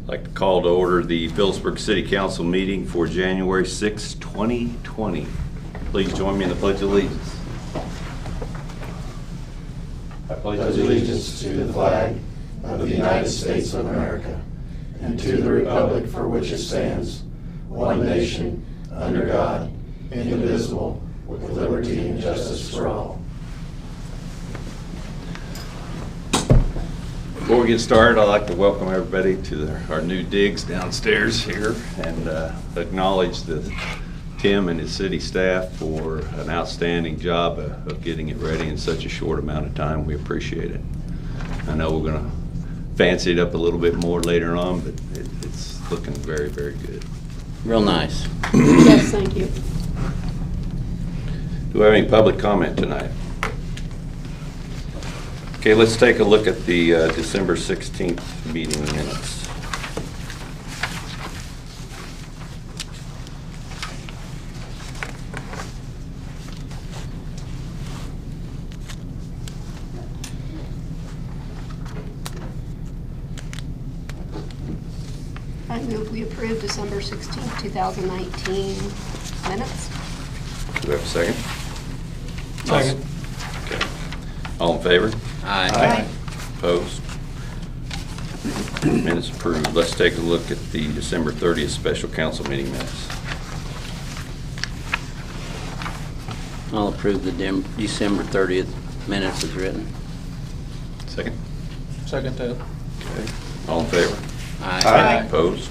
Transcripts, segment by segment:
I'd like to call to order the Phillipsburg City Council meeting for January 6, 2020. Please join me in the Pledge of Allegiance. I pledge allegiance to the flag of the United States of America and to the republic for which it stands, one nation, under God, indivisible, with liberty and justice for all. Before we get started, I'd like to welcome everybody to our new digs downstairs here and acknowledge Tim and his city staff for an outstanding job of getting it ready in such a short amount of time. We appreciate it. I know we're going to fancy it up a little bit more later on, but it's looking very, very good. Real nice. Yes, thank you. Do we have any public comment tonight? Okay, let's take a look at the December 16th meeting minutes. I move we approve December 16th, 2019 minutes. Do we have a second? Second. Okay. All in favor? Aye. Opposed? Minutes approved. Let's take a look at the December 30th special council meeting minutes. I'll approve the December 30th minutes as written. Second? Second that. Okay. All in favor? Aye. Opposed?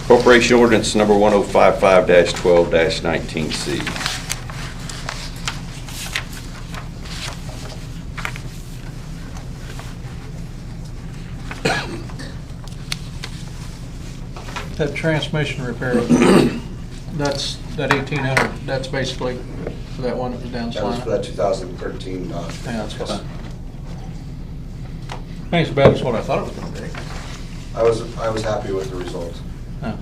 Corporation ordinance number 1055-12-19C. That transmission repair, that's that 1,800, that's basically for that one that was down That was for Salina. that 2013 Yeah, that's yes. fine. Ain't as bad as what I thought it was gonna be. I was happy with the results. Oh.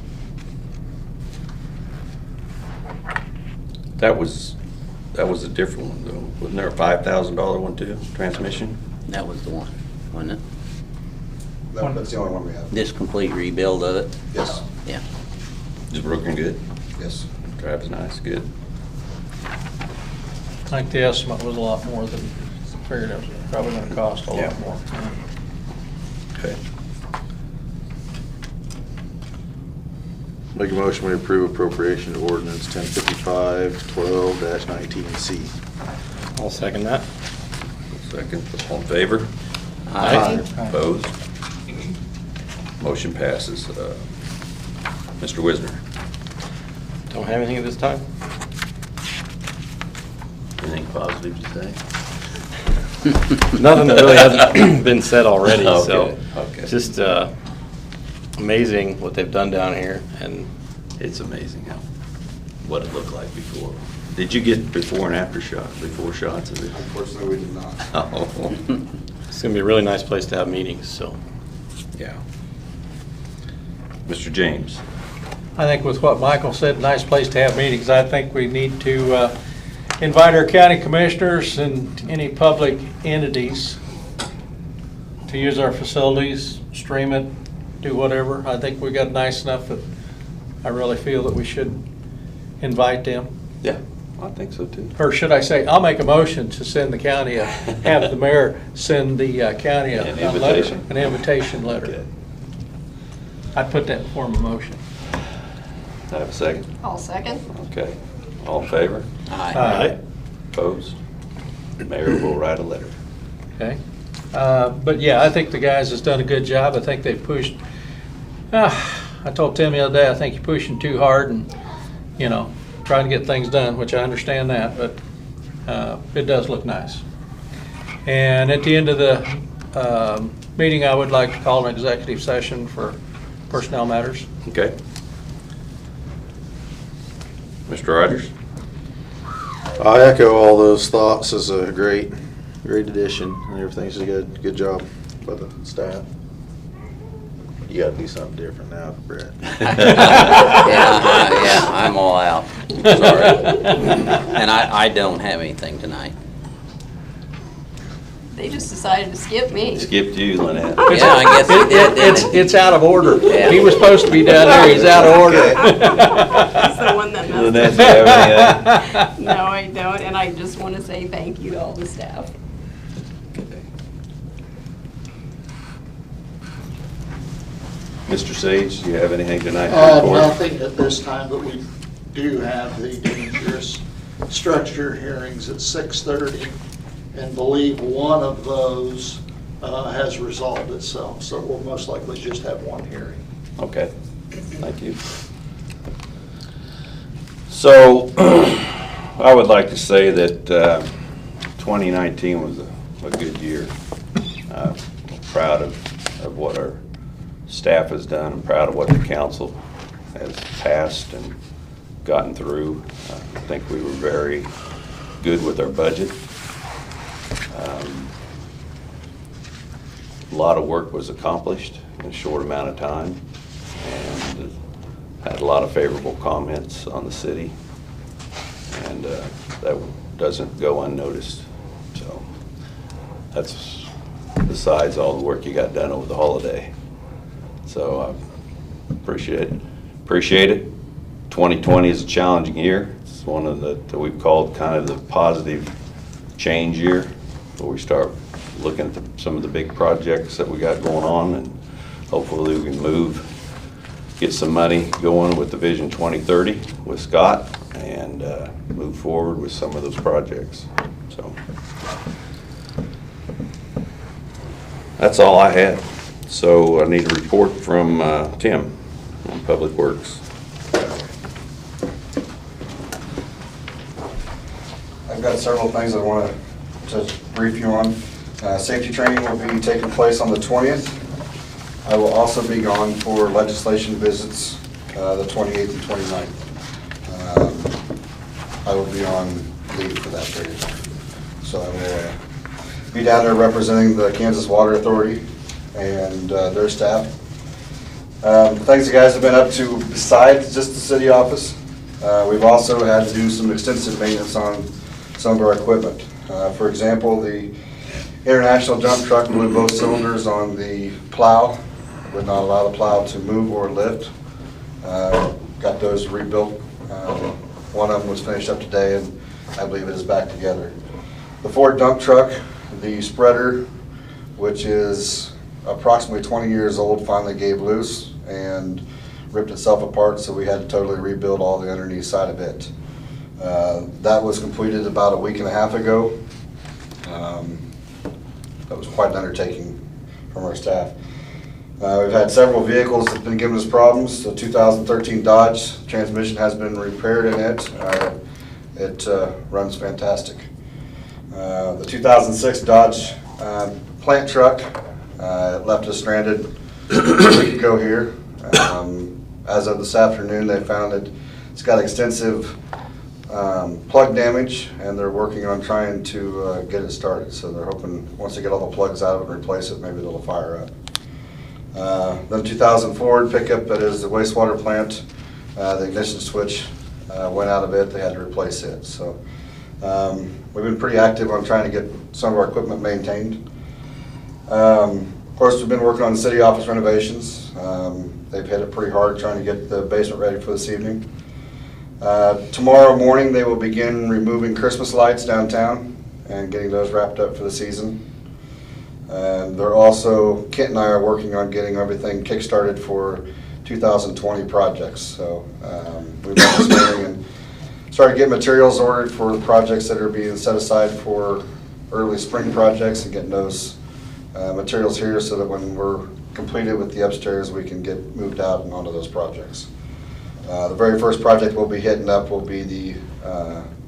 That was a different one though. Wasn't there a $5,000 one too, transmission? That was the one, wasn't it? That's the only one we have. This complete rebuild of it? Yes, Yeah. Just broken good? yes. Drive is nice, good. I think the estimate was a lot more than figured it was probably gonna cost a Yeah. lot more. Okay. Make a motion, we approve appropriation to ordinance 1055-12-19C. I'll second that. Second, all in favor? Aye. Opposed? Motion passes. Mr. Wisner, Don't have anything at this time? anything positive to say? Nothing that really hasn't been said already, so. Okay. It's just amazing what they've done down here, and It's amazing what it looked like before. Did you get before and after shots of it? Unfortunately, we did not. Oh, it's gonna be a really nice place to have meetings, so. yeah. Mr. James, I think with what Michael said, nice place to have meetings. I think we need to invite our county commissioners and any public entities to use our facilities, stream it, do whatever. I think we got nice enough that I really feel that we should invite them. yeah, I think so too. Or should I say, I'll make a motion to send the county, have the mayor send the county An a letter, invitation? an invitation letter. Okay. I'd put that in form of motion. I have a second? I'll second. Okay. All in favor? Aye. Opposed? Mayor will write a letter. Okay. But yeah, I think the guys has done a good job. I think they've pushed, I told Tim the other day, I think you're pushing too hard and, trying to get things done, which I understand that, but it does look nice. And at the end of the meeting, I would like to call an executive session for personnel matters. Okay. Mr. Rogers? I echo all those thoughts as a great addition, and everything's a good job by the staff. You gotta do something different now, Brett. Yeah, I'm all out. Sorry. And I don't have anything tonight. They just decided to skip me. Skipped you, Lynette. Yeah, I guess he did, didn't he? It's out of order. Yeah. He was supposed to be down there, he's out of order. He's the one that messed Lynette, up. do you have anything? No, I don't, and I just want to say thank you to all the staff. Mr. Sage, do you have anything tonight to report? Nothing at this time, but we do have the dangerous structure hearings at 6:30, and believe one of those has resolved itself, so we'll most likely just have one hearing. Okay, thank you. So, I would like to say that 2019 was a good year. I'm proud of what our staff has done. I'm proud of what the council has passed and gotten through. I think we were very good with our budget. A lot of work was accomplished in a short amount of time, and had a lot of favorable comments on the city, and that doesn't go unnoticed. So that's besides all the work you got done over the holiday. So I appreciate it. 2020 is a challenging year. It's one of that we've called kind of the positive change year, where we start looking at some of the big projects that we got going on, and hopefully we can get some money going with the Vision 2030 with Scott, and move forward with some of those projects. So that's all I had. So I need a report from Tim on Public Works. I've got several things I want to brief you on. Safety training will be taking place on the 20th. I will also be gone for legislation visits the 28th and 29th. I will be on leave for that period of time. So I will be down there representing the Kansas Water Authority and their staff. Things the guys have been up to besides just the city office. We've also had to do some extensive maintenance on some of our equipment. For example, the international dump truck blew both cylinders on the plow, would not allow the plow to move or lift. Got those rebuilt. One of them was finished up today, and I believe it is back together. The Ford dump truck, the spreader, which is approximately 20 years old, finally gave loose and ripped itself apart, so we had to totally rebuild all the underneath side of it. That was completed about a week and a half ago. That was quite an undertaking from our staff. We've had several vehicles that have been giving us problems. The 2013 Dodge transmission has been repaired in it. It runs fantastic. The 2006 Dodge plant truck left us stranded a week ago here. As of this afternoon, they found that it's got extensive plug damage, and they're working on trying to get it started. So they're hoping once they get all the plugs out of it and replace it, maybe it'll fire up. Then 2000 Ford pickup that is the wastewater plant, the ignition switch went out of it. They had to replace it. So we've been pretty active on trying to get some of our equipment maintained. Of course, we've been working on the city office renovations. They've hit it pretty hard trying to get the basement ready for this evening. Tomorrow morning, they will begin removing Christmas lights downtown and getting those wrapped up for the season. And they're also, Kent and I are working on getting everything kick-started for 2020 projects. So we've been starting and started getting materials ordered for the projects that are being set aside for early spring projects, and getting those materials here so that when we're completed with the upstairs, we can get moved out and onto those projects. The very first project we'll be hitting up will be the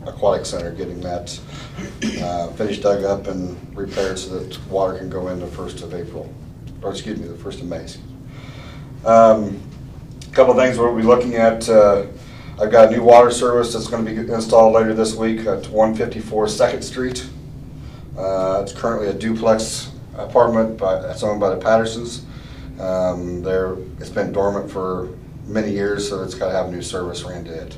aquatic center, getting that finished, dug up, and repaired so that water can go in the 1st of April, or excuse me, the 1st of May. A couple of things we'll be looking at. I've got a new water service that's going to be installed later this week at 154 2nd Street. It's currently a duplex apartment that's owned by the Pattersons. It's been dormant for many years, so it's got to have a new service ran to it.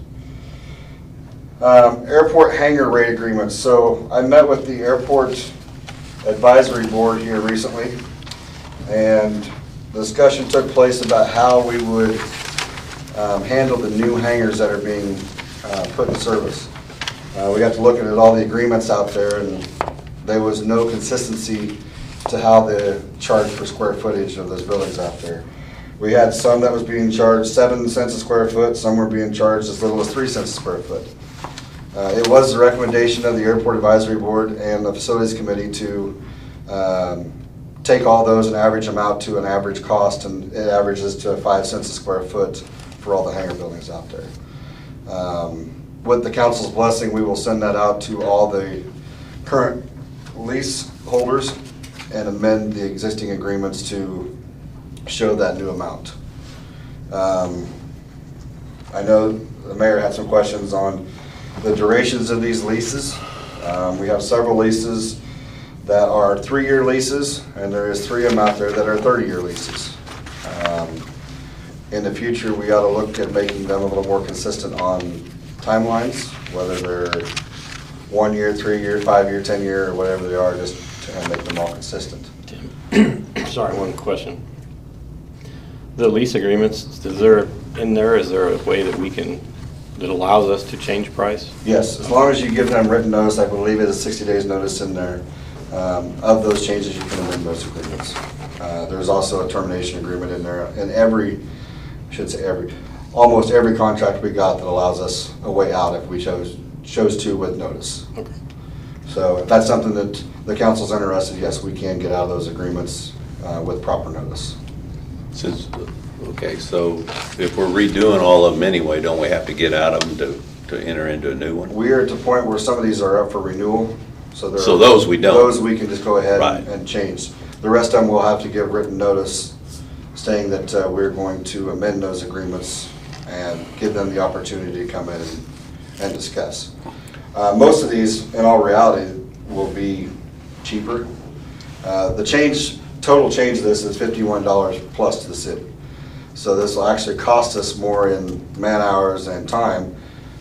Airport hangar rate agreements. So I met with the airport advisory board here recently, and discussion took place about how we would handle the new hangars that are being put in service. We got to looking at all the agreements out there, and there was no consistency to how the charge per square footage of those buildings out there. We had some that was being charged 7 cents a square foot, some were being charged as little as 3 cents a square foot. It was the recommendation of the Airport Advisory Board and the Facilities Committee to take all those and average them out to an average cost, and it averages to 5 cents a square foot for all the hangar buildings out there. With the council's blessing, we will send that out to all the current lease holders and amend the existing agreements to show that new amount. I know the mayor had some questions on the durations of these leases. We have several leases that are 3-year leases, and there is 3 of them out there that are 30-year leases. In the future, we ought to look at making them a little more consistent on timelines, whether they're 1 year, 3 year, 5 year, 10 year, or whatever they are, just to make them all consistent. Sorry, one question. The lease agreements, is there a way that we can, that allows us to change price? Yes, as long as you give them written notice, I believe it is 60 days notice in there. Of those changes, you can amend those agreements. There's also a termination agreement in there, and almost every contract we got that allows us a way out if we chose to with notice. Okay. So if that's something that the council's interested, yes, we can get out of those agreements with proper notice. Okay, so if we're redoing all of them anyway, don't we have to get out of them to enter into a new one? We are at the point where some of these are up for renewal, so those we don't. Those we can just go ahead Right. and change. The rest of them will have to give written notice saying that we're going to amend those agreements and give them the opportunity to come in and discuss. Most of these, in all reality, will be cheaper. The total change of this is $51 plus to the city. So this will actually cost us more in man hours and time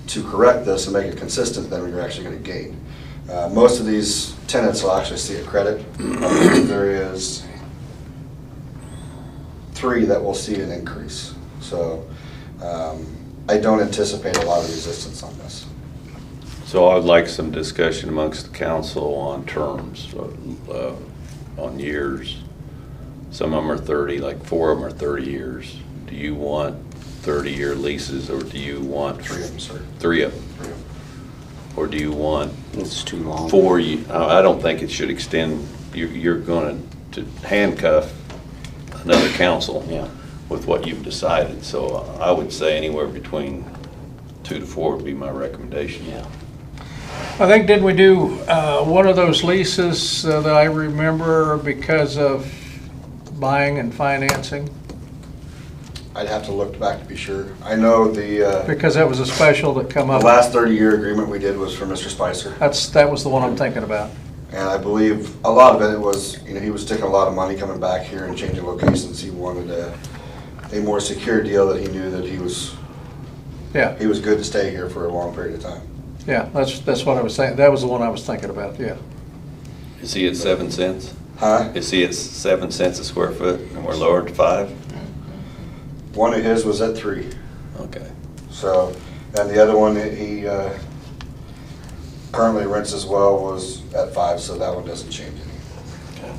to correct this and make it consistent than you're actually going to gain. Most of these tenants will actually see a credit. There is 3 that will see an increase. So I don't anticipate a lot of resistance on this. So I would like some discussion amongst the council on terms, on years. Some of them are 30, like 4 of them are 30 years. Do you want 30-year leases, or do you want 3 of them, sir. 3 of them? 3 of them. Or do you want It's too long. 4? I don't think it should extend. You're going to handcuff another council Yeah. with what you've decided. So I would say anywhere between 2 to 4 would be my recommendation. Yeah. I think, didn't we do one of those leases that I remember because of buying and financing? I'd have to look back to be sure. I know the Because that was a special that come up. last 30-year agreement we did was for Mr. Spicer. That was the one I'm thinking about. And I believe a lot of it was, he was taking a lot of money coming back here and changing locations. He wanted a more secure deal that he knew that he was good to stay here for a long period of time. Yeah, that's what I was saying. That was the one I was thinking about, yeah. Is he at 7 cents? Huh? Is he at 7 cents a square foot and we're lowered to 5? One of his was at 3. Okay. So, and the other one, he currently rents as well, was at 5, so that one doesn't change any.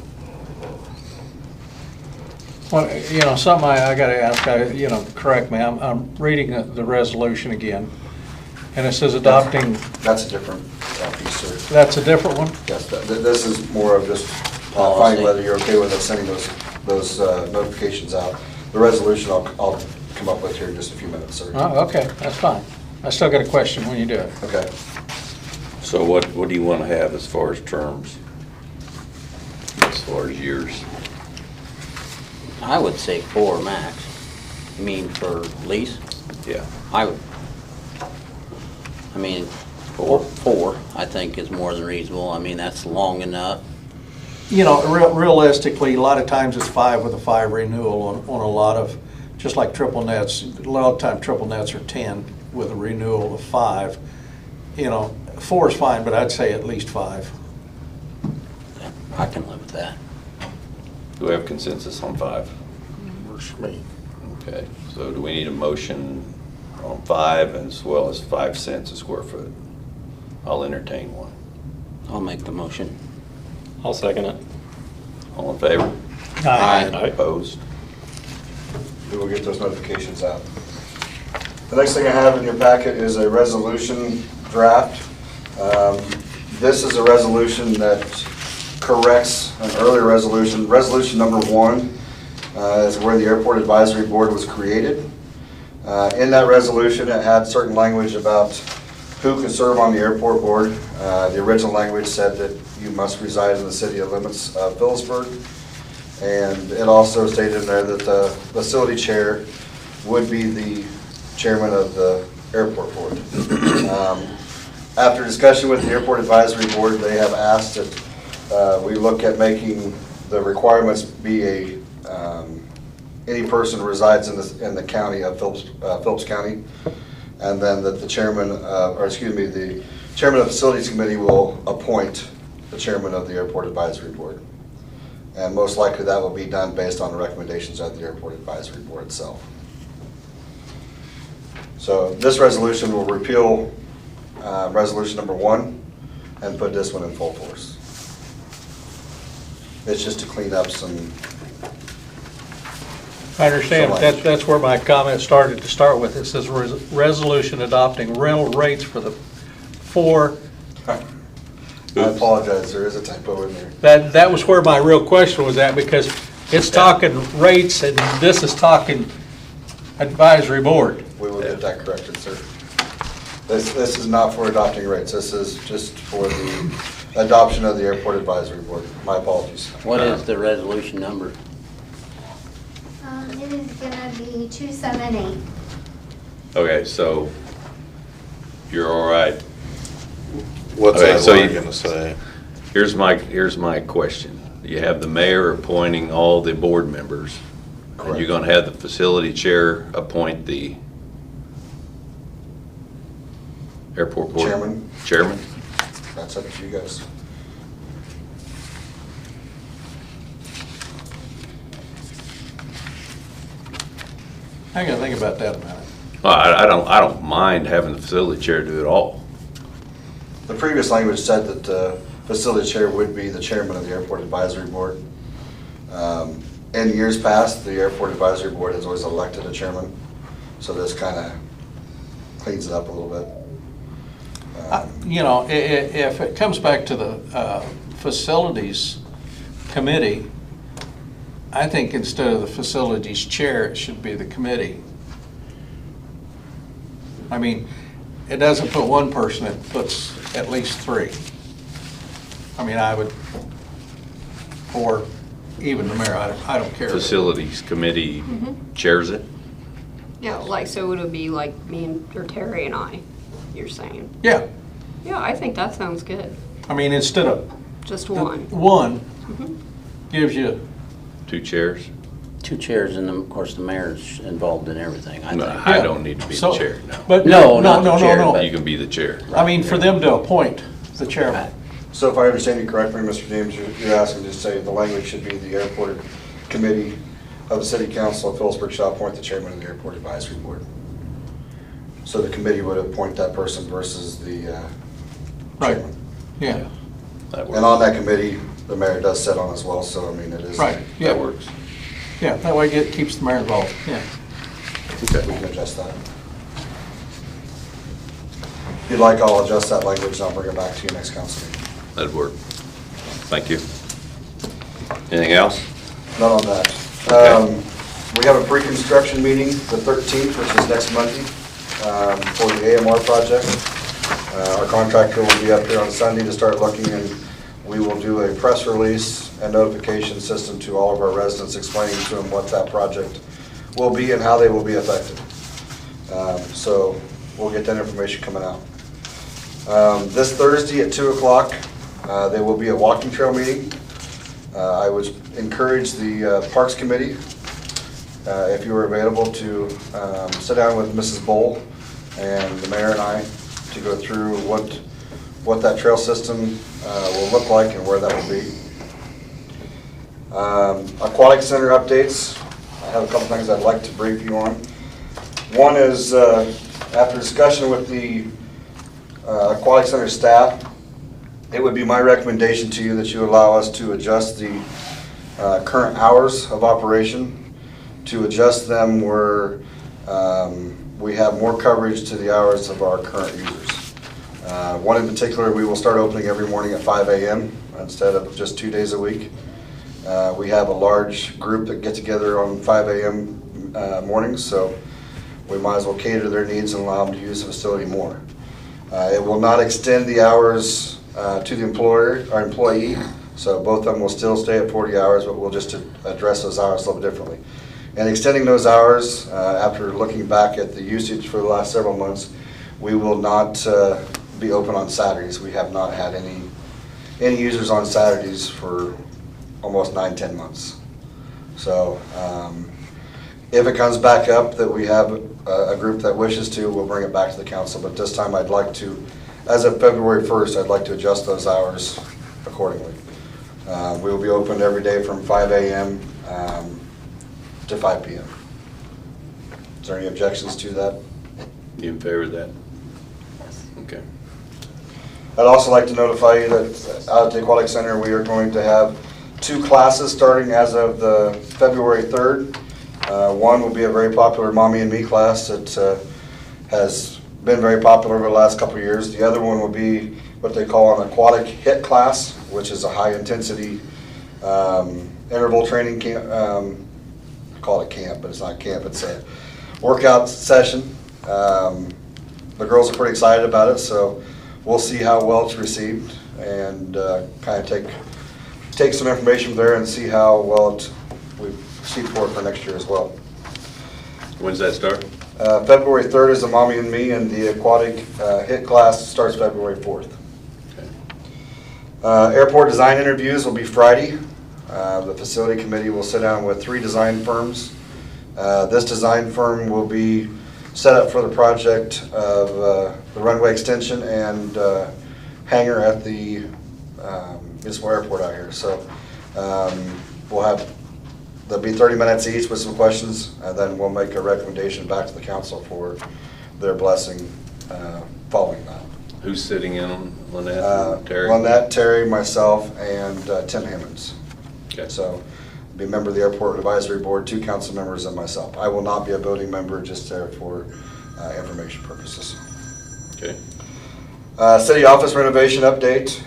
Well, something I gotta ask, correct me, I'm reading the resolution again, and it says adopting, That's a different piece, sir. that's a different one? Yes, this is more of just Policy. finding whether you're okay with us sending those notifications out. The resolution I'll come up with here in just a few minutes, sir. Oh, okay, that's fine. I still got a question when you do it. Okay. So what do you want to have as far as terms? As far as years? I would say 4 max. You mean for lease? Yeah. I mean, 4 I think is more than reasonable. I mean, that's long enough. Realistically, a lot of times it's 5 with a 5 renewal on a lot of, just like triple nets. A lot of time triple nets are 10 with a renewal of 5. 4 is fine, but I'd say at least 5. I can live with that. Do we have consensus on 5? Works for me. Okay, so do we need a motion on 5 as well as 5 cents a square foot? I'll entertain one. I'll make the motion. I'll second it. All in favor? Aye. Opposed? We will get those notifications out. The next thing I have in your packet is a resolution draft. This is a resolution that corrects an earlier resolution. Resolution number 1 is where the Airport Advisory Board was created. In that resolution, it had certain language about who can serve on the airport board. The original language said that you must reside in the city limits of Phillipsburg. And it also stated in there that the facility chair would be the chairman of the airport board. After discussion with the Airport Advisory Board, they have asked that we look at making the requirements be any person who resides in the county of Phillips County, and then that the chairman, the chairman of the Facilities Committee will appoint the chairman of the Airport Advisory Board. And most likely that will be done based on the recommendations of the Airport Advisory Board itself. So this resolution will repeal resolution number 1 and put this one in full force. It's just to clean up some. I understand, but that's where my comment started to start with. It says resolution adopting rental rates for the 4. I apologize, there is a typo in there. That was where my real question was at, because it's talking rates and this is talking advisory board. We will get that corrected, sir. This is not for adopting rates. This is just for the adoption of the Airport Advisory Board. My apologies. What is the resolution number? It is gonna be 278. Okay, so you're all right. What's Okay, that so line you- gonna say? Here's my question. You have the mayor appointing all the board members. And Correct. you're gonna have the facility chair appoint the airport board? Chairman. Chairman? That's up to you guys. I gotta think about that a minute. Well, I don't mind having the facility chair do it all. The previous language said that the facility chair would be the chairman of the Airport Advisory Board. In years past, the Airport Advisory Board has always elected a chairman, so this kind of cleans it up a little bit. You know, if it comes back to the facilities committee, I think instead of the facilities chair, it should be the committee. I mean, it doesn't put one person, it puts at least 3. I mean, I would, or even the mayor, I don't care. Facilities committee chairs it? Yeah, like, so it would be like me and, or Terry and I, you're saying? Yeah, Yeah, I think that sounds good. I mean, instead of Just one. one, gives you, 2 chairs? 2 chairs, and of course, the mayor's involved in everything, I No, think. I don't need to be the So- chair, no. but No, no, not no, the no, chair, no. but- You can be the chair. I mean, for them to appoint the chairman. So if I understand you correctly, Mr. James, you're asking to say the language should be the Airport Committee of the City Council of Phillipsburg shall appoint the chairman of the Airport Advisory Board. So the committee would appoint that person versus the Right. chairman. Yeah, That And on works. that committee, the mayor does sit on as well, so I mean, it is. right, yeah, That works. yeah, that way it keeps the mayor involved, yeah. We can adjust that. If you'd like, I'll adjust that language and I'll bring it back to you next council meeting. That'd work. Thank you. Anything else? Not on that. Okay. We have a pre-construction meeting the 13th, which is next Monday, for the AMR project. Our contractor will be up here on Sunday to start looking, and we will do a press release and notification system to all of our residents explaining to them what that project will be and how they will be affected. So we'll get that information coming out. This Thursday at 2 o'clock, there will be a walking trail meeting. I would encourage the Parks Committee, if you were available, to sit down with Mrs. Bowl and the mayor and I to go through what that trail system will look like and where that will be. Aquatic Center updates. I have a couple things I'd like to brief you on. One is, after discussion with the Aquatic Center staff, it would be my recommendation to you that you allow us to adjust the current hours of operation, to adjust them where we have more coverage to the hours of our current users. One in particular, we will start opening every morning at 5 a.m. instead of just 2 days a week. We have a large group that get together on 5 a.m. Mornings, so we might as well cater to their needs and allow them to use the facility more. It will not extend the hours to the employer or employee, so both of them will still stay at 40 hours, but we'll just address those hours a little bit differently. And extending those hours, after looking back at the usage for the last several months, we will not be open on Saturdays. We have not had any users on Saturdays for almost 9-10 months. So if it comes back up that we have a group that wishes to, we'll bring it back to the council. But this time I'd like to, as of February 1st, I'd like to adjust those hours accordingly. We will be open every day from 5 a.m. To 5 p.m. Is there any objections to that? You in favor of that? Okay. I'd also like to notify you that out at the Aquatic Center, we are going to have 2 classes starting as of the February 3rd. One will be a very popular Mommy and Me class that has been very popular over the last couple of years. The other one will be what they call an aquatic HIIT class, which is a high intensity interval training camp. I call it camp, but it's not camp, it's a workout session. The girls are pretty excited about it, so we'll see how well it's received and kind of take some information from there and see how well we proceed for it for next year as well. When's that start? February 3rd is the Mommy and Me, and the aquatic HIIT class starts February 4th. Okay. Airport design interviews will be Friday. The facility committee will sit down with 3 design firms. This design firm will be set up for the project of the runway extension and hangar at the municipal airport out here. So there'll be 30 minutes each with some questions, and then we'll make a recommendation back to the council for their blessing following that. Who's sitting in on Lynette? Terry? Lynette, Terry, myself, and Tim Hammonds. Okay. So, be a member of the Airport Advisory Board, 2 council members, and myself. I will not be a voting member, just there for information purposes. Okay. City office renovation update.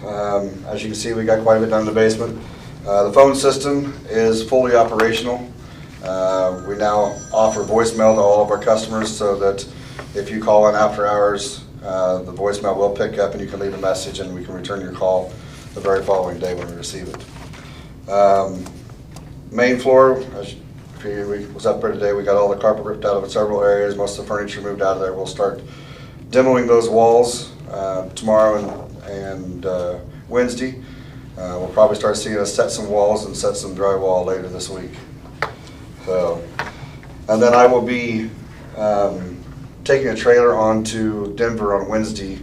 As you can see, we got quite a bit done in the basement. The phone system is fully operational. We now offer voicemail to all of our customers so that if you call in after hours, the voicemail will pick up and you can leave a message and we can return your call the very following day when we receive it. Main floor, as we was up there today, we got all the carpet ripped out of several areas, most of the furniture moved out of there. We'll start demoing those walls tomorrow and Wednesday. We'll probably start seeing us set some walls and set some drywall later this week. So, and then I will be taking a trailer on to Denver on Wednesday.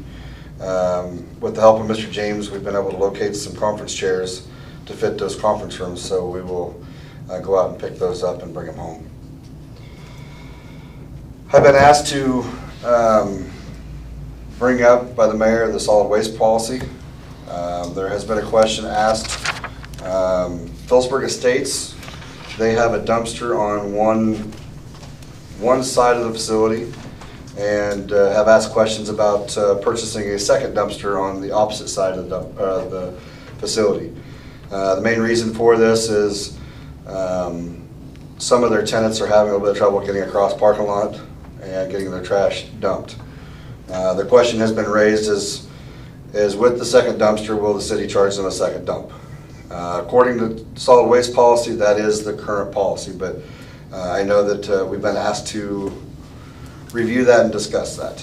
With the help of Mr. James, we've been able to locate some conference chairs to fit those conference rooms, so we will go out and pick those up and bring them home. I've been asked to bring up by the mayor the solid waste policy. There has been a question asked. Phillipsburg Estates, they have a dumpster on one side of the facility and have asked questions about purchasing a second dumpster on the opposite side of the facility. The main reason for this is some of their tenants are having a little bit of trouble getting across parking lot and getting their trash dumped. The question has been raised is with the second dumpster, will the city charge them a second dump? According to solid waste policy, that is the current policy, but I know that we've been asked to review that and discuss that.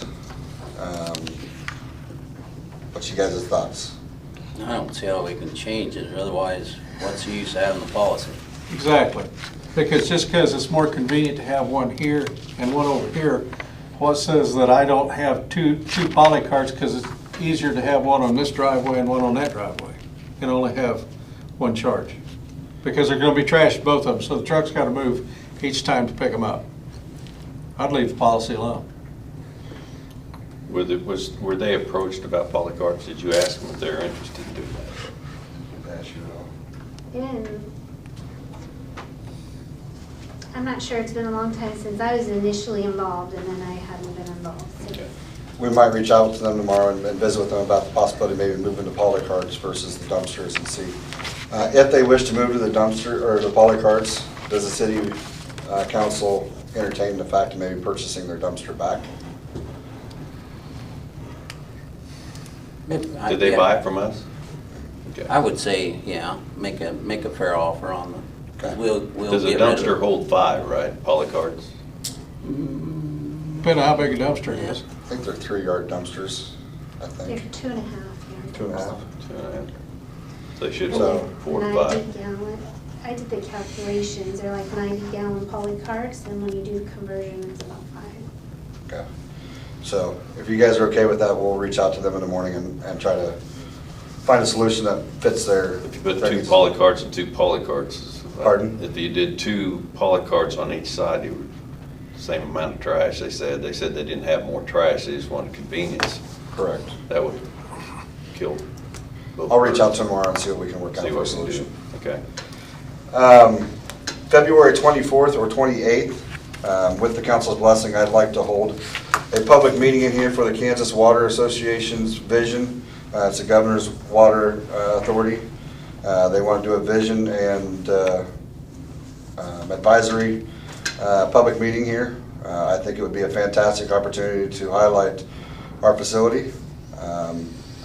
What's you guys' thoughts? I don't see how we can change it, otherwise, what's the use of having the policy? Exactly, because just because it's more convenient to have one here and one over here, what says that I don't have two poly carts because it's easier to have one on this driveway and one on that driveway? You can only have one charge. because they're gonna be trash, both of them, so the truck's gotta move each time to pick them up. I'd leave the policy alone. Were they approached about polycarts? Did you ask them if they're interested in doing that? Ask you at all. I'm not sure, it's been a long time since I was initially involved, and then I hadn't been involved. So. Okay. We might reach out to them tomorrow and visit with them about the possibility of maybe moving to polycarts versus the dumpsters and see. If they wish to move to the dumpster or the polycarts, does the city council entertain the fact of maybe purchasing their dumpster back? Did they buy it from us? Okay. I would say, yeah, make a fair offer on them. 'Cause we'll Does a get rid of dumpster hold 5, right? Polycarts? Depending on how big a dumpster is. I think they're 3-yard dumpsters, I They're think. 2.5 yards. 2.5. 2.5. So they should So- hold 4 to 5. 90 gallon. I did the calculations. They're like 90-gallon poly carts, and when you do the conversion, it's about 5. Okay. So if you guys are okay with that, we'll reach out to them in the morning and try to find a solution that fits their. If you put their 2 needs. polycarts and 2 polycarts. Pardon? If you did 2 polycarts on each side, it would, same amount of trash, they said. They said they didn't have more trash, they just wanted convenience. Correct. That would kill both. I'll reach out tomorrow and see what we can work out See for a what we can do. solution. Okay. February 24th or 28th, with the council's blessing, I'd like to hold a public meeting in here for the Kansas Water Association's vision. It's the Governor's Water Authority. They want to do a vision and advisory public meeting here. I think it would be a fantastic opportunity to highlight our facility,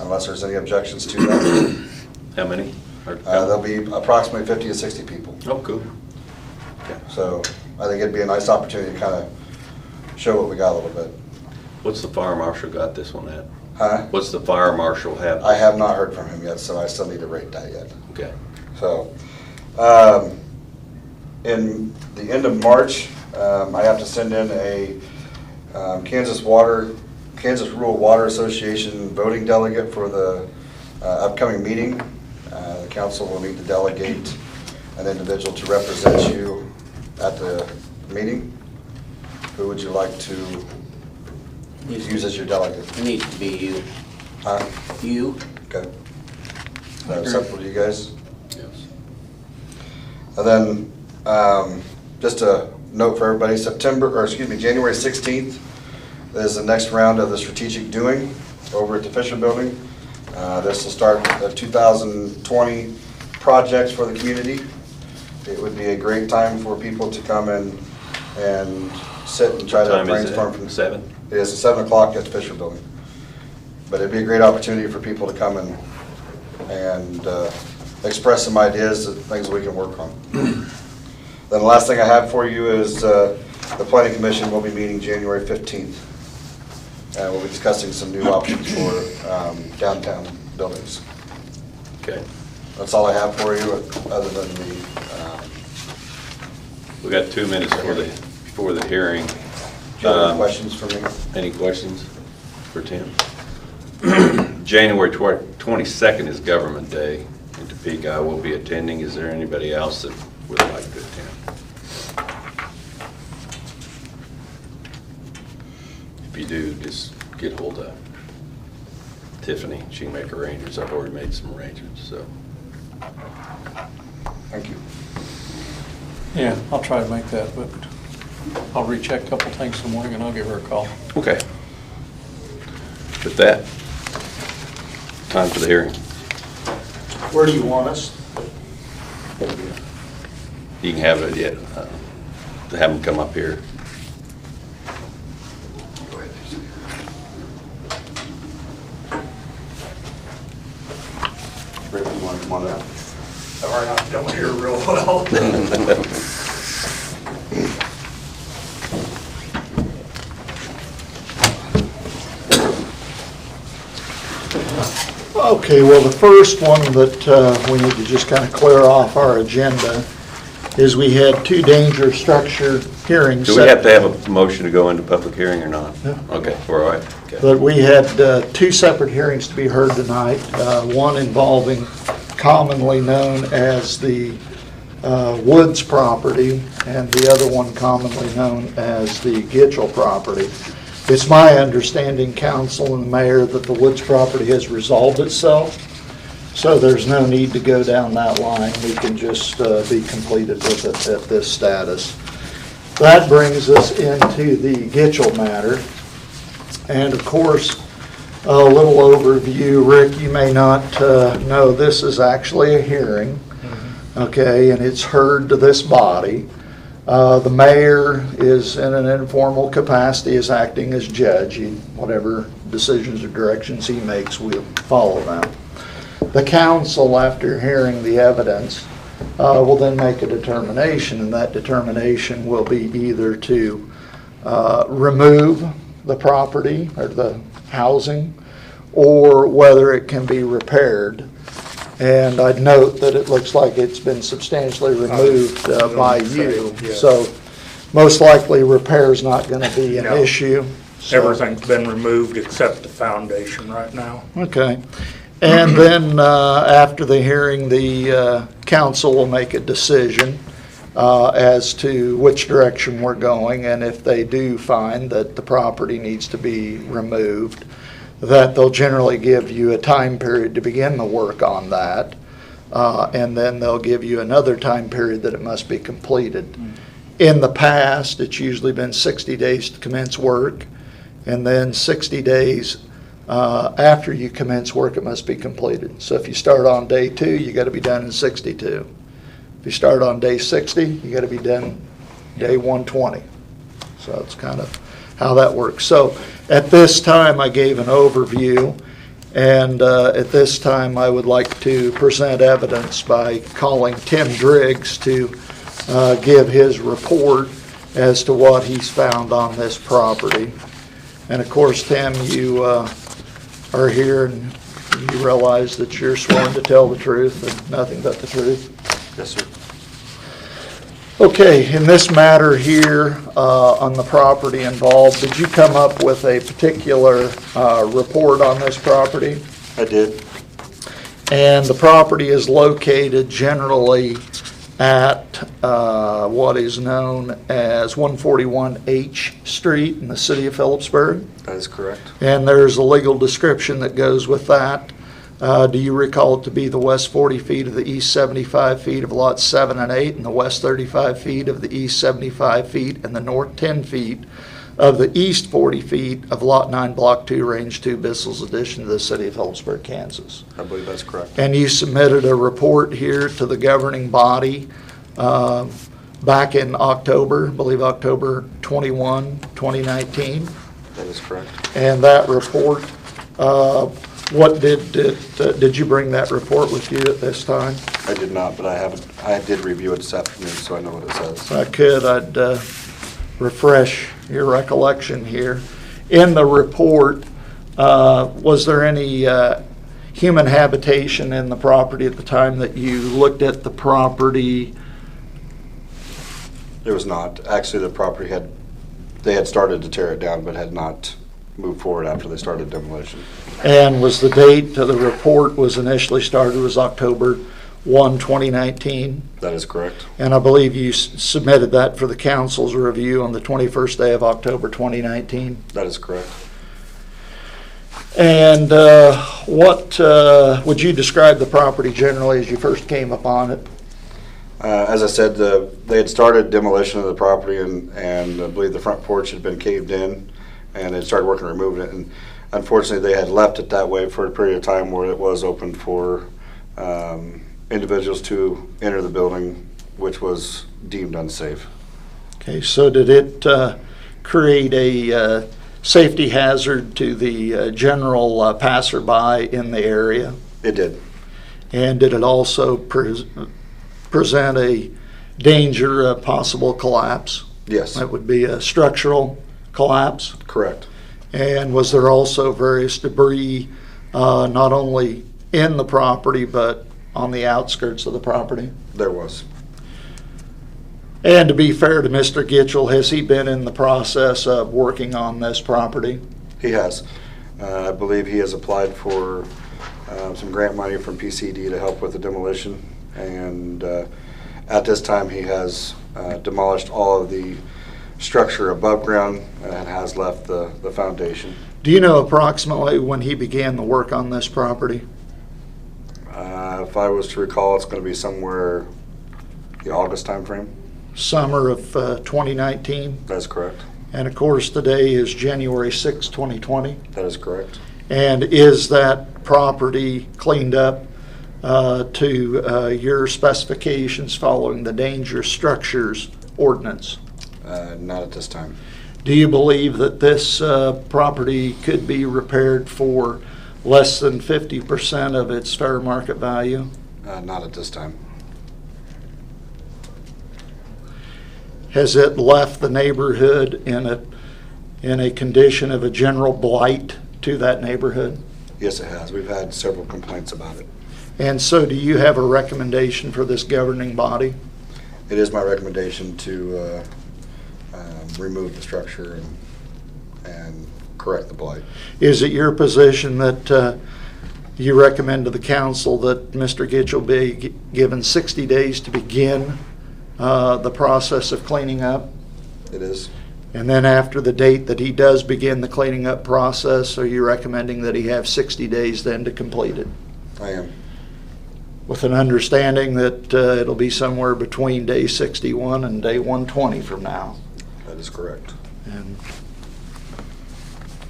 unless there's any objections to that. How many? There'll be approximately 50 to 60 people. Oh, cool. Okay. So I think it'd be a nice opportunity to kind of show what we got a little bit. What's the fire marshal got this one at? Huh? What's the fire marshal have? I have not heard from him yet, so I still need to rate that yet. Okay. So, in the end of March, I have to send in a Kansas Rural Water Association voting delegate for the upcoming meeting. The council will need to delegate an individual to represent you at the meeting. Who would you like to use as your delegate? It needs to be you. Huh? You? Okay. Is that acceptable to you guys? Yes. And then, just a note for everybody, January 16th is the next round of the strategic doing over at the Fisher Building. This will start the 2020 projects for the community. It would be a great time for people to come and sit and try to What time is it? brainstorm from. 7? It is at 7 o'clock at the Fisher Building. But it'd be a great opportunity for people to come and express some ideas, things we can work on. Then the last thing I have for you is the Planning Commission will be meeting January 15th. And we'll be discussing some new options for downtown buildings. Okay. That's all I have for you, other than We got 2 minutes before the hearing. do you have any questions for me? Any questions for Tim? January 22nd is Government Day in Topeka. I will be attending. Is there anybody else that would like to attend? If you do, just get hold of Tiffany. She can make arrangements. I've already made some arrangements, so. Thank you. Yeah, I'll try to make that, but I'll recheck a couple things in the morning and I'll give her a call. Okay. With that, time for the hearing. Where do you want us? You can have it, yeah, have them come up here. Rick, you want to come on up? Sorry, I don't hear real well. Okay, well, the first one that we need to just kind of clear off our agenda is we had 2 danger structure hearings. Do we have to have a motion to go into public hearing or not? No. Okay, we're all right. Okay. But we had 2 separate hearings to be heard tonight. One involving commonly known as the Woods property and the other one commonly known as the Gitchell property. It's my understanding, council and the mayor, that the Woods property has resolved itself, so there's no need to go down that line. We can just be completed with it at this status. That brings us into the Gitchell matter. And of course, a little overview. Rick, you may not know, this is actually a hearing, okay, and it's heard to this body. The mayor is in an informal capacity as acting as judge. Whatever decisions or directions he makes, we'll follow them. The council, after hearing the evidence, will then make a determination, and that determination will be either to remove the property or the housing, or whether it can be repaired. And I'd note that it looks like it's been substantially removed by you. Yeah. So most likely repair's not going to be an No. issue. So- Everything's been removed except the foundation right now. Okay. And then after the hearing, the council will make a decision as to which direction we're going. And if they do find that the property needs to be removed, that they'll generally give you a time period to begin the work on that. And then they'll give you another time period that it must be completed. In the past, it's usually been 60 days to commence work, and then 60 days after you commence work, it must be completed. So if you start on day 2, you got to be done in 62. If you start on day 60, you got to be done day 120. So it's kind of how that works. So at this time, I gave an overview, and at this time, I would like to present evidence by calling Tim Driggs to give his report as to what he's found on this property. And of course, Tim, you are here and you realize that you're sworn to tell the truth and nothing but the truth. Yes, sir. Okay, in this matter here, on the property involved, did you come up with a particular report on this property? I did. And the property is located generally at what is known as 141 H Street in the city of Phillipsburg. That is correct. And there's a legal description that goes with that. Do you recall it to be the west 40 feet of the east 75 feet of lots 7 and 8, and the west 35 feet of the east 75 feet, and the north 10 feet of the east 40 feet of lot 9, block 2, range 2, Bissell's addition to the city of Phillipsburg, Kansas? I believe that's correct. And you submitted a report here to the governing body back in October, I believe October 21, 2019. That is correct. And that report, what did you bring that report with you at this time? I did not, but I did review it this afternoon, so I know what it says. If I could, I'd refresh your recollection here. In the report, was there any human habitation in the property at the time that you looked at the property? There was not. Actually, the property they had started to tear it down, but had not moved forward after they started demolition. And was the date the report was initially started was October 1, 2019? That is correct. And I believe you submitted that for the council's review on the 21st day of October 2019? That is correct. And what would you describe the property generally as you first came upon it? As I said, they had started demolition of the property, and I believe the front porch had been caved in, and they started working on removing it. And unfortunately, they had left it that way for a period of time where it was open for individuals to enter the building, which was deemed unsafe. Okay, so did it create a safety hazard to the general passerby in the area? It did. And did it also present a danger of possible collapse? Yes. That would be a structural collapse? Correct. And was there also various debris not only in the property but on the outskirts of the property? There was. And to be fair to Mr. Gitchell, has he been in the process of working on this property? He has. I believe he has applied for some grant money from PCD to help with the demolition. And At this time, he has demolished all of the structure above ground and has left the foundation. Do you know approximately when he began the work on this property? If I was to recall, it's going to be somewhere the August timeframe. Summer of 2019? That's correct. And of course, today is January 6, 2020. That is correct. And is that property cleaned up to your specifications following the dangerous structures ordinance? Not at this time. Do you believe that this property could be repaired for less than 50% of its fair market value? Not at this time. Has it left the neighborhood in a condition of a general blight to that neighborhood? Yes, it has. We've had several complaints about it. And so do you have a recommendation for this governing body? It is my recommendation to remove the structure and correct the blight. Is it your position that you recommend to the council that Mr. Gitchell be given 60 days to begin the process of cleaning up? It is. And then after the date that he does begin the cleaning up process, are you recommending that he have 60 days then to complete it? I am. With an understanding that it'll be somewhere between day 61 and day 120 from now. That is correct.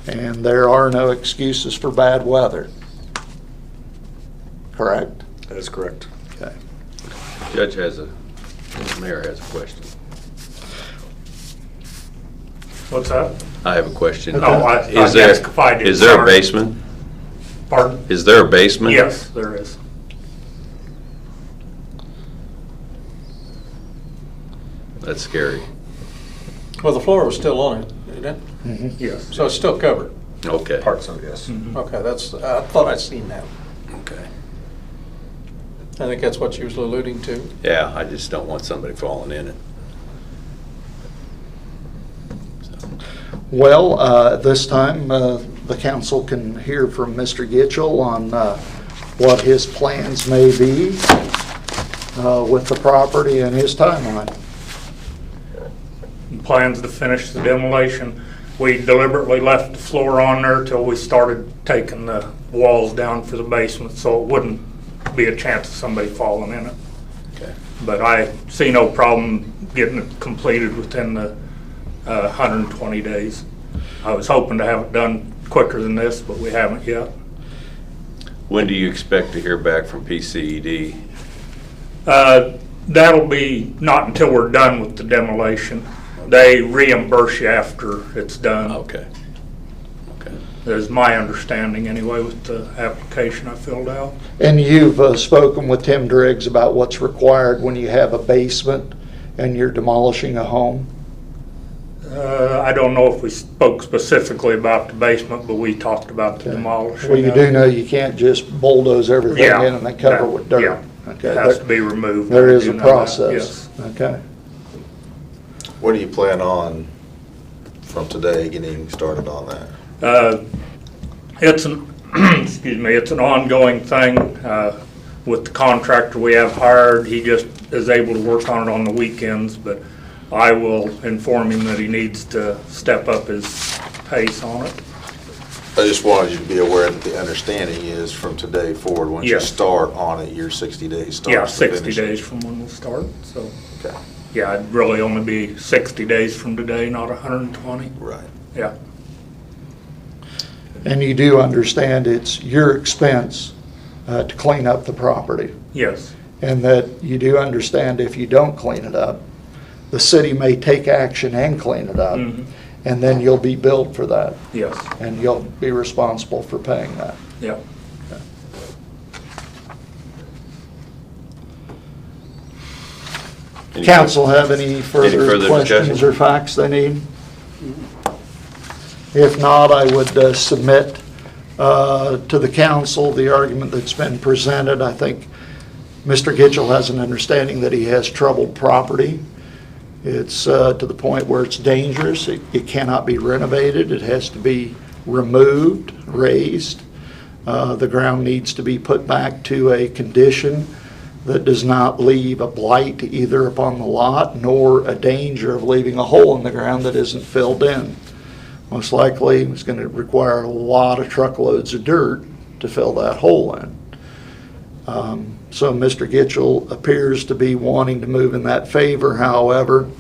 And there are no excuses for bad weather. Correct? That is correct. Okay. The mayor has a question. What's that? I have a question. No, I Is guess if I did, is there a sorry. basement? Pardon? Is there a basement? Yes, there is. That's scary. Well, the floor was still on it, isn't it? Yes. So it's still covered. Okay. Parts of it, yes. Okay, that's, I thought I'd seen that. Okay. I think that's what you was alluding to. Yeah, I just don't want somebody falling in it. Well, this time, the council can hear from Mr. Gitchell on what his plans may be with the property and his timeline. Plans to finish the demolition. We deliberately left the floor on there till we started taking the walls down for the basement, so it wouldn't be a chance of somebody falling in it. Okay. But I see no problem getting it completed within the 120 days. I was hoping to have it done quicker than this, but we haven't yet. When do you expect to hear back from PCED? That'll be not until we're done with the demolition. They reimburse you after it's done. Okay. Okay. That's my understanding anyway with the application I filled out. And you've spoken with Tim Driggs about what's required when you have a basement and you're demolishing a home? I don't know if we spoke specifically about the basement, but we talked about the demolition. Well, you do know you can't just bulldoze everything Yeah, in and then cover it with dirt. yeah. Okay. It has to be removed. There I is do a know that, process. yes. Okay. What do you plan on from today getting started on that? It's an, excuse me, it's an ongoing thing with the contractor we have hired. He just is able to work on it on the weekends, but I will inform him that he needs to step up his pace on it. I just wanted you to be aware that the understanding is from today forward, once you Yes. start on it, your 60 days starts. Yeah, to 60 finish. days from when we start, so. Okay, Yeah, it'd really only be 60 days from today, not 120. right. Yeah, And you do understand it's your expense to clean up the property? yes, And that you do understand if you don't clean it up, the city may take action and clean it up, Mhm. and then you'll be billed for that, yes, and you'll be responsible for paying that. yeah. Any Council have any further further questions discussion? or facts they need? If not, I would submit to the council the argument that's been presented. I think Mr. Gitchell has an understanding that he has troubled property. It's to the point where it's dangerous. It cannot be renovated. It has to be removed, raised. The ground needs to be put back to a condition that does not leave a blight either upon the lot nor a danger of leaving a hole in the ground that isn't filled in. Most likely, it's going to require a lot of truckloads of dirt to fill that hole in. So Mr. Gitchell appears to be wanting to move in that favor. However,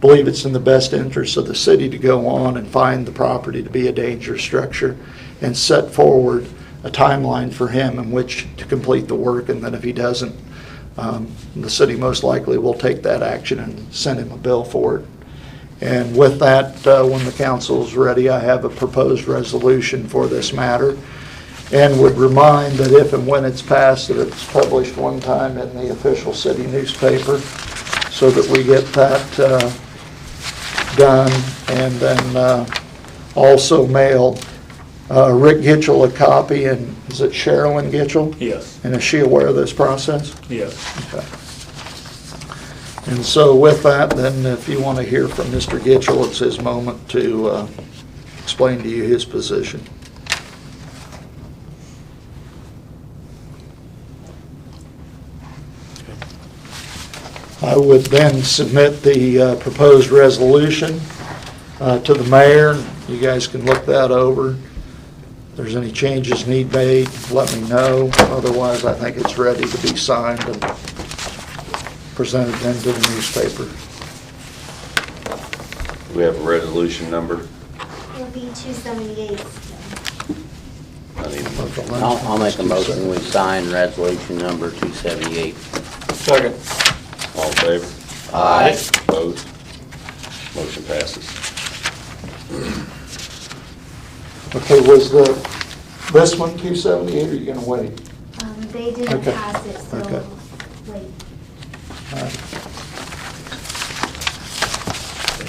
believe it's in the best interest of the city to go on and find the property to be a dangerous structure and set forward a timeline for him in which to complete the work. And then if he doesn't, the city most likely will take that action and send him a bill for it. And with that, when the council is ready, I have a proposed resolution for this matter, and would remind that if and when it's passed, that it's published one time in the official city newspaper, so that we get that done, and then also mail Rick Gitchell a copy. And is it Sherilyn Gitchell? Yes, And is she aware of this process? yes. Okay. And so with that, then if you want to hear from Mr. Gitchell, it's his moment to explain to you his position. I would then submit the proposed resolution to the mayor. You guys can look that over. If there's any changes need made, let me know. Otherwise, I think it's ready to be signed and presented then to the newspaper. Do we have a resolution number? It'll be 278. I need a I'll make a motion, we sign resolution number 278. Second. All in favor? Aye. Opposed? Motion passes. Okay, was this one 278, or are you going to wait? They didn't Okay. pass it, so Okay. wait.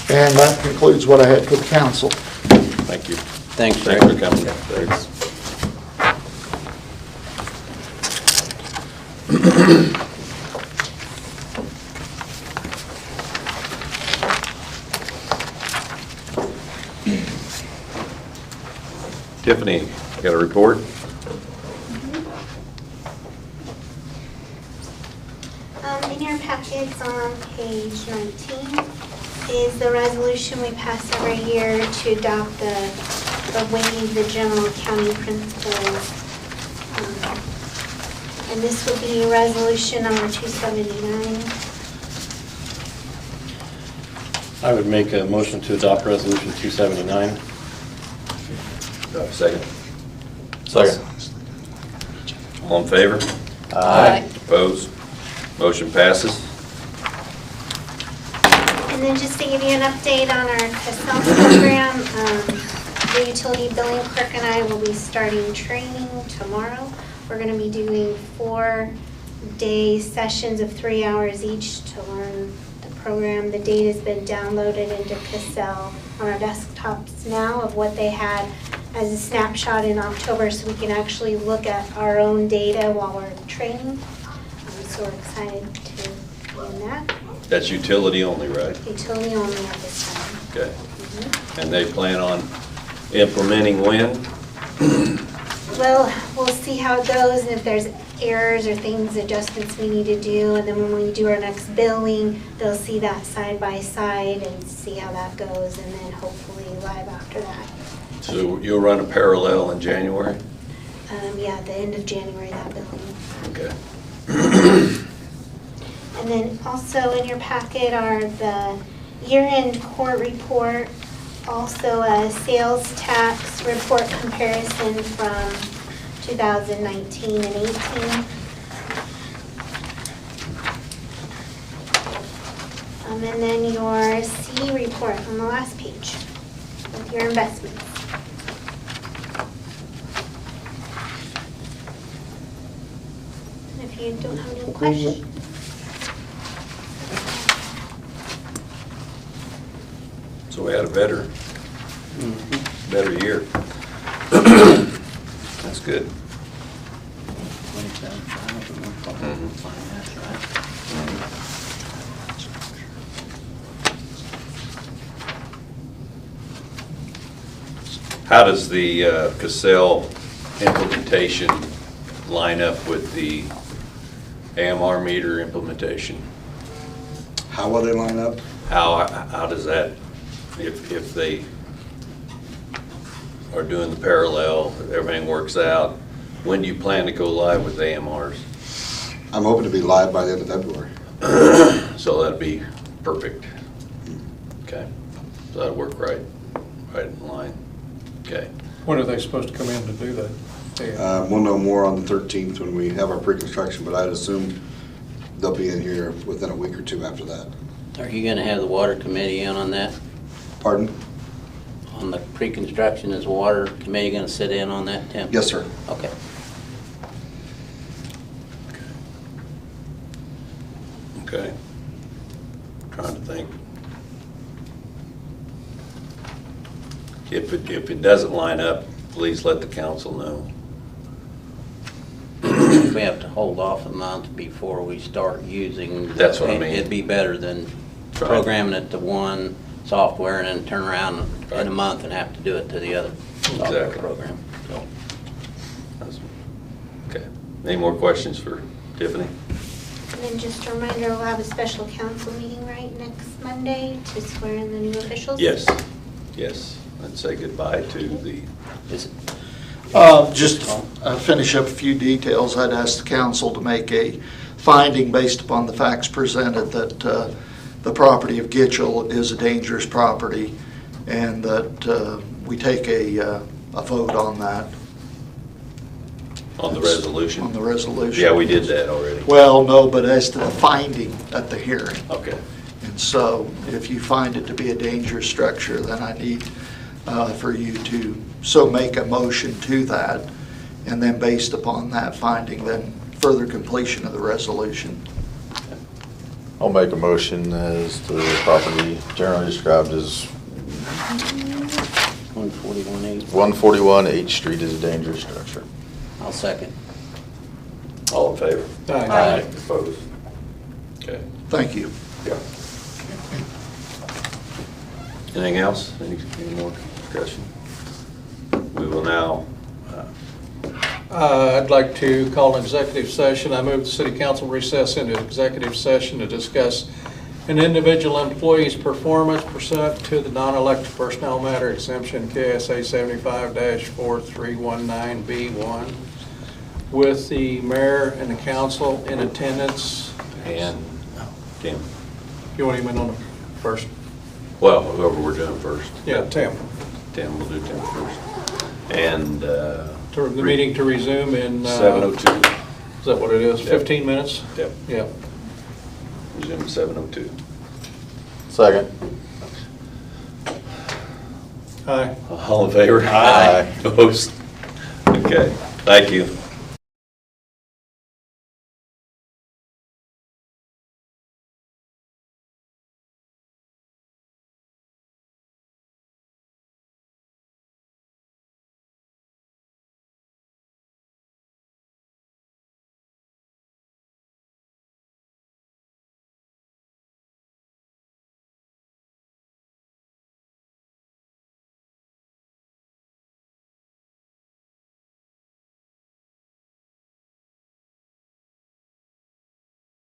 And that concludes what I had for the council. Thank you. Thanks, Rick. Thanks for coming. Thanks. Tiffany, got a report? In your packets on page 19 is the resolution we pass every year to adopt the waive the general county principles. And this will be resolution number 279. I would make a motion to adopt resolution 279. Second. Second. All in favor? Aye. Opposed? Motion passes. And then just to give you an update on our Casella program, the utility billing clerk and I will be starting training tomorrow. We're going to be doing 4-day sessions of 3 hours each to learn the program. The data's been downloaded into Casella on our desktops now of what they had as a snapshot in October, so we can actually look at our own data while we're training. So we're excited to be in that. That's utility only, right? Utility only at this time. Okay. And they plan on implementing when? Well, we'll see how it goes, and if there's errors or things, adjustments we need to do, and then when we do our next billing, they'll see that side by side and see how that goes, and then hopefully live after that. So you'll run a parallel in January? Yeah, at the end of January, that billing. Okay. And then also in your packet are the year-end court report, also a sales tax report comparison from 2019 and 18. And then your C report on the last page with your investments. And if you don't have any questions. So we had a better year. That's good. How does the Casell implementation line up with the AMR meter implementation. How will they line up? How does that, if they are doing the parallel, everything works out, when do you plan to go live with AMRs? I'm hoping to be live by the end of February. So that'd be perfect. Okay, so that'll work right in line. Okay, When are they supposed to come in to do that? Yeah. We'll know more on the 13th when we have our pre-construction, but I'd assume they'll be in here within a week or two after that. Are you gonna have the water committee in on that? Pardon? On the pre-construction, is the water committee gonna sit in on that, Tim? Yes, sir. Okay. okay. Trying to think. If it doesn't line up, please let the council know. We have to hold off a month before we start using. That's what I mean. It'd be better than Try. programming it to one software and then turn around in a month and have to do it to the other software Exactly. program. So, That's- Okay, any more questions for Tiffany? And then just a reminder, we'll have a special council meeting, right, next Monday to swear in the new officials? Yes, yes, and say goodbye to the, is it, Just finish up a few details. I'd ask the council to make a finding based upon the facts presented that the property of Gitchell is a dangerous property and that we take a vote on that. on the resolution. On the resolution. Yeah, we did that already. Well, no, but as to the finding at the hearing. Okay, And so if you find it to be a dangerous structure, then I need for you to so make a motion to that. And then based upon that finding, then further completion of the resolution. I'll make a motion as to the property generally described as 141.8? 141 H Street is a dangerous structure. I'll second. all in favor? Aye. Opposed? Okay. Thank you. Yeah. Anything else? Any more discussion? We will now, I'd like to call an executive session. I move the city council recess into executive session to discuss an individual employee's performance pursuant to the non-elected personnel matter exemption KSA 75-4319B1 with the mayor and the council in attendance. and Tim. You want him in on the first? Well, whoever we're doing first. Yeah, Tim. Tim, we'll do Tim first. And The meeting to resume in. 7:02. Is that what it is? Yep. 15 minutes? Yep, Yeah. resume 7:02. Second. Aye. All in favor? Aye. Opposed? Okay, thank you.